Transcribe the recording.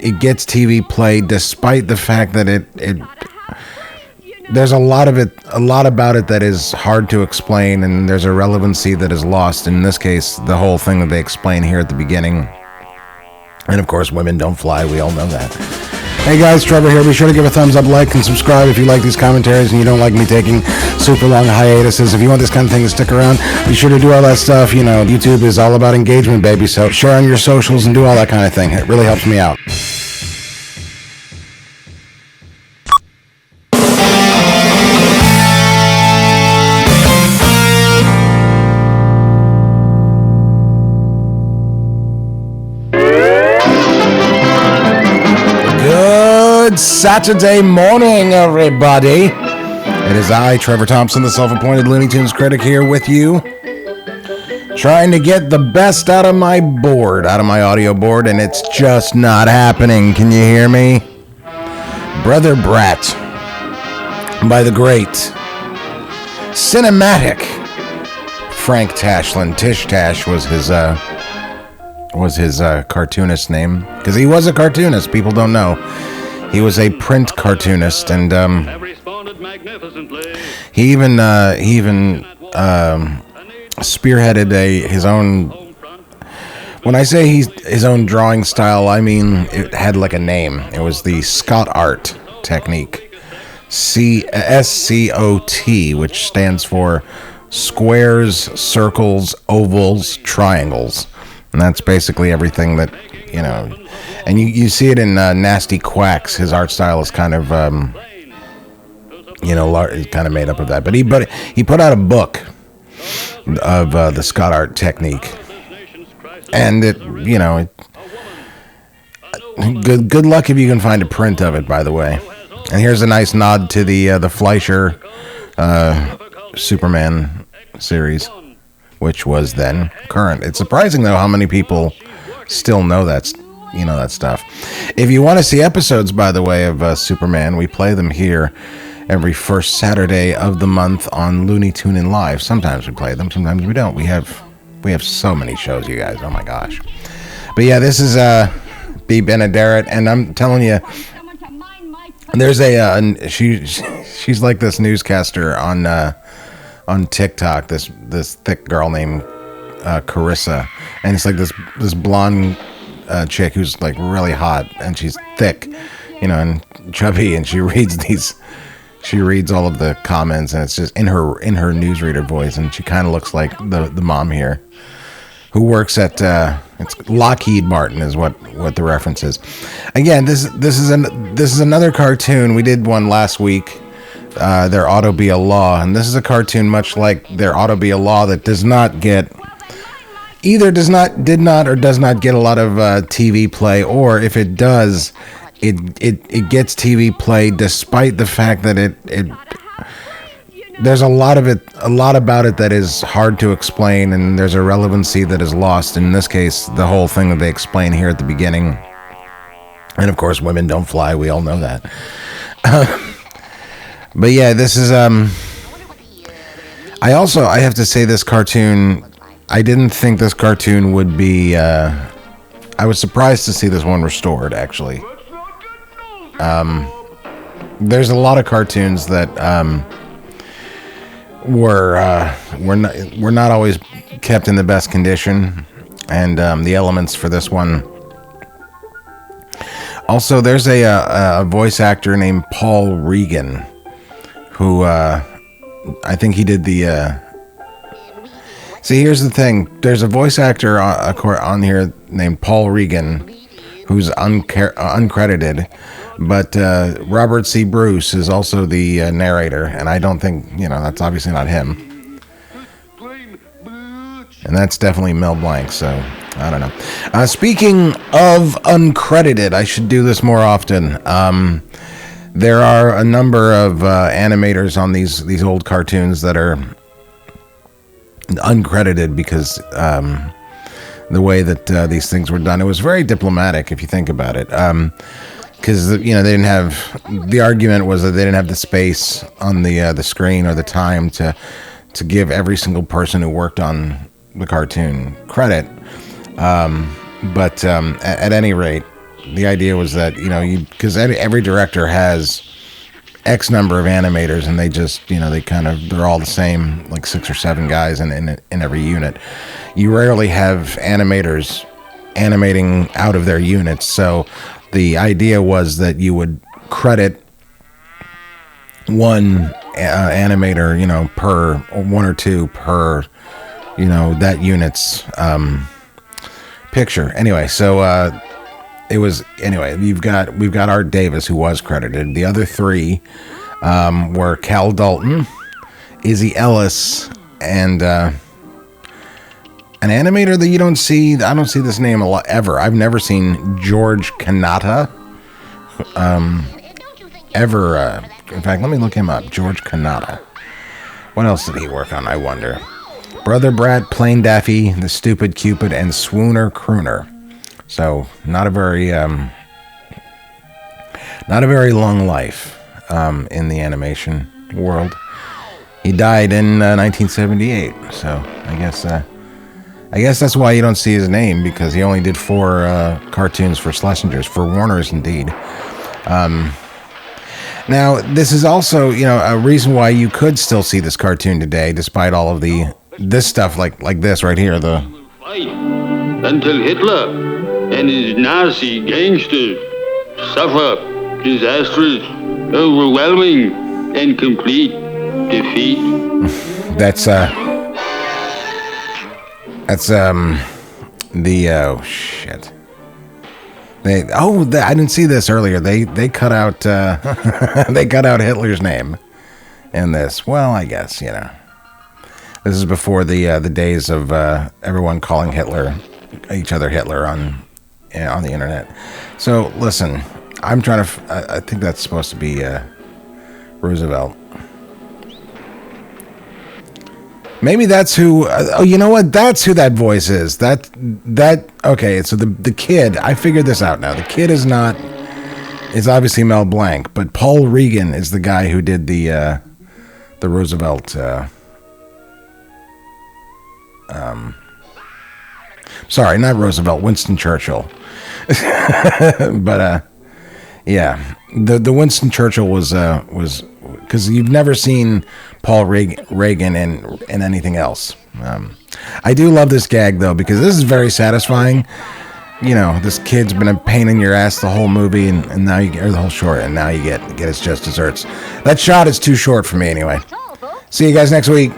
it gets TV play despite the fact that it there's a lot about it that is hard to explain, and there's a relevancy that is lost. In this case, the whole thing that they explain here at the beginning. And of course, women don't fly. We all know that. Hey guys, Trevor here. Be sure to give a thumbs up, like, and subscribe if you like these commentaries and you don't like me taking super long hiatuses. If you want this kind of thing to stick around, be sure to do all that stuff. You know, YouTube is all about engagement, baby. So share on your socials and do all that kind of thing. It really helps me out. Good Saturday morning, everybody. It is I, Trevor Thompson, the self-appointed Looney Tunes Critic, here with you, trying to get the best out of my audio board, and it's just not happening. Can you hear me? Brother Brat, by the great cinematic Frank Tashlin. Tish Tash was his cartoonist name, because he was a cartoonist. People don't know. He was a print cartoonist, and he even spearheaded his own. When I say his own drawing style, I mean it had like a name. It was the Scott art technique, SCOT, which stands for squares, circles, ovals, triangles. And that's basically everything that, you know, and you see it in Nasty Quacks. His art style is kind of, kind of made up of that. But he put out a book of the Scott art technique, and good luck if you can find a print of it, by the way. And here's a nice nod to the Fleischer Superman series, which was then current. It's surprising, though, how many people still know that stuff. If you want to see episodes, by the way, of Superman, we play them here every first Saturday of the month on Looney Tunes Live. Sometimes we play them, sometimes we don't. We have so many shows, you guys. Oh my gosh. But yeah, this is B. Benaderet, and I'm telling you, there's she's like this newscaster on TikTok, this thick girl named Carissa, and it's like this blonde chick who's like really hot, and she's thick, and chubby, and she reads all of the comments, and it's just in her newsreader voice, and she kind of looks like the mom here, who works at it's Lockheed Martin is what the reference is. Again, this is another cartoon. We did one last week. There Ought to Be a Law, and this is a cartoon much like There Ought to Be a Law that does not get get a lot of TV play, or if it does, it gets TV play despite the fact that it there's a lot about it that is hard to explain, and there's a relevancy that is lost. In this case, the whole thing that they explain here at the beginning. And of course, women don't fly. We all know that. But yeah, this is I have to say, this cartoon, I didn't think this cartoon would be I was surprised to see this one restored, actually. There's a lot of cartoons that were not always kept in the best condition, and the elements for this one. Also, there's a voice actor named Paul Regan, who I think he did the see, here's the thing, there's a voice actor on here named Paul Regan who's uncredited, but Robert C. Bruce is also the narrator, and I don't think, that's obviously not him, and that's definitely Mel Blanc, so I don't know. Speaking of uncredited, I should do this more often. There are a number of animators on these old cartoons that are uncredited because the way that these things were done, it was very diplomatic if you think about it. Because they didn't have, the argument was that they didn't have the space on the screen or the time to give every single person who worked on the cartoon credit. But at any rate, the idea was that, because every director has X number of animators, and they just, they're all the same, like 6 or 7 guys in every unit. You rarely have animators animating out of their units. So the idea was that you would credit one animator, per, or 1 or 2 per, that unit's picture. Anyway, so we've got Art Davis, who was credited. The other 3 were Cal Dalton, Izzy Ellis, and an animator that you don't see. I don't see this name a lot ever. I've never seen George Kanata ever. In fact, let me look him up. George Kanata. What else did he work on, I wonder? Brother Brat, Plain Daffy, The Stupid Cupid, and Swooner Crooner. So not a very long life in the animation world. He died in 1978. So I guess that's why you don't see his name, because he only did 4 cartoons for Schlesingers, for Warner's indeed. Now, this is also, a reason why you could still see this cartoon today, despite all of this stuff like this right here. Fight until Hitler and his Nazi gangsters suffer disastrous, overwhelming, and complete defeat. That's oh shit. I didn't see this earlier. They cut out they cut out Hitler's name in this. Well, I guess this is before the days of everyone calling each other Hitler on the internet. So listen, I'm trying to. I think that's supposed to be Roosevelt. Maybe that's who. Oh, you know what? That's who that voice is. That. Okay, so the kid. I figured this out now. The kid is not. It's obviously Mel Blanc, but Paul Regan is the guy who did the Roosevelt. Sorry, not Roosevelt. Winston Churchill. But yeah, the Winston Churchill was because you've never seen Paul Reagan in anything else. I do love this gag though, because this is very satisfying. This kid's been a pain in your ass the whole movie, and now you get, or the whole short, and now you get his just desserts. That shot is too short for me anyway. See you guys next week.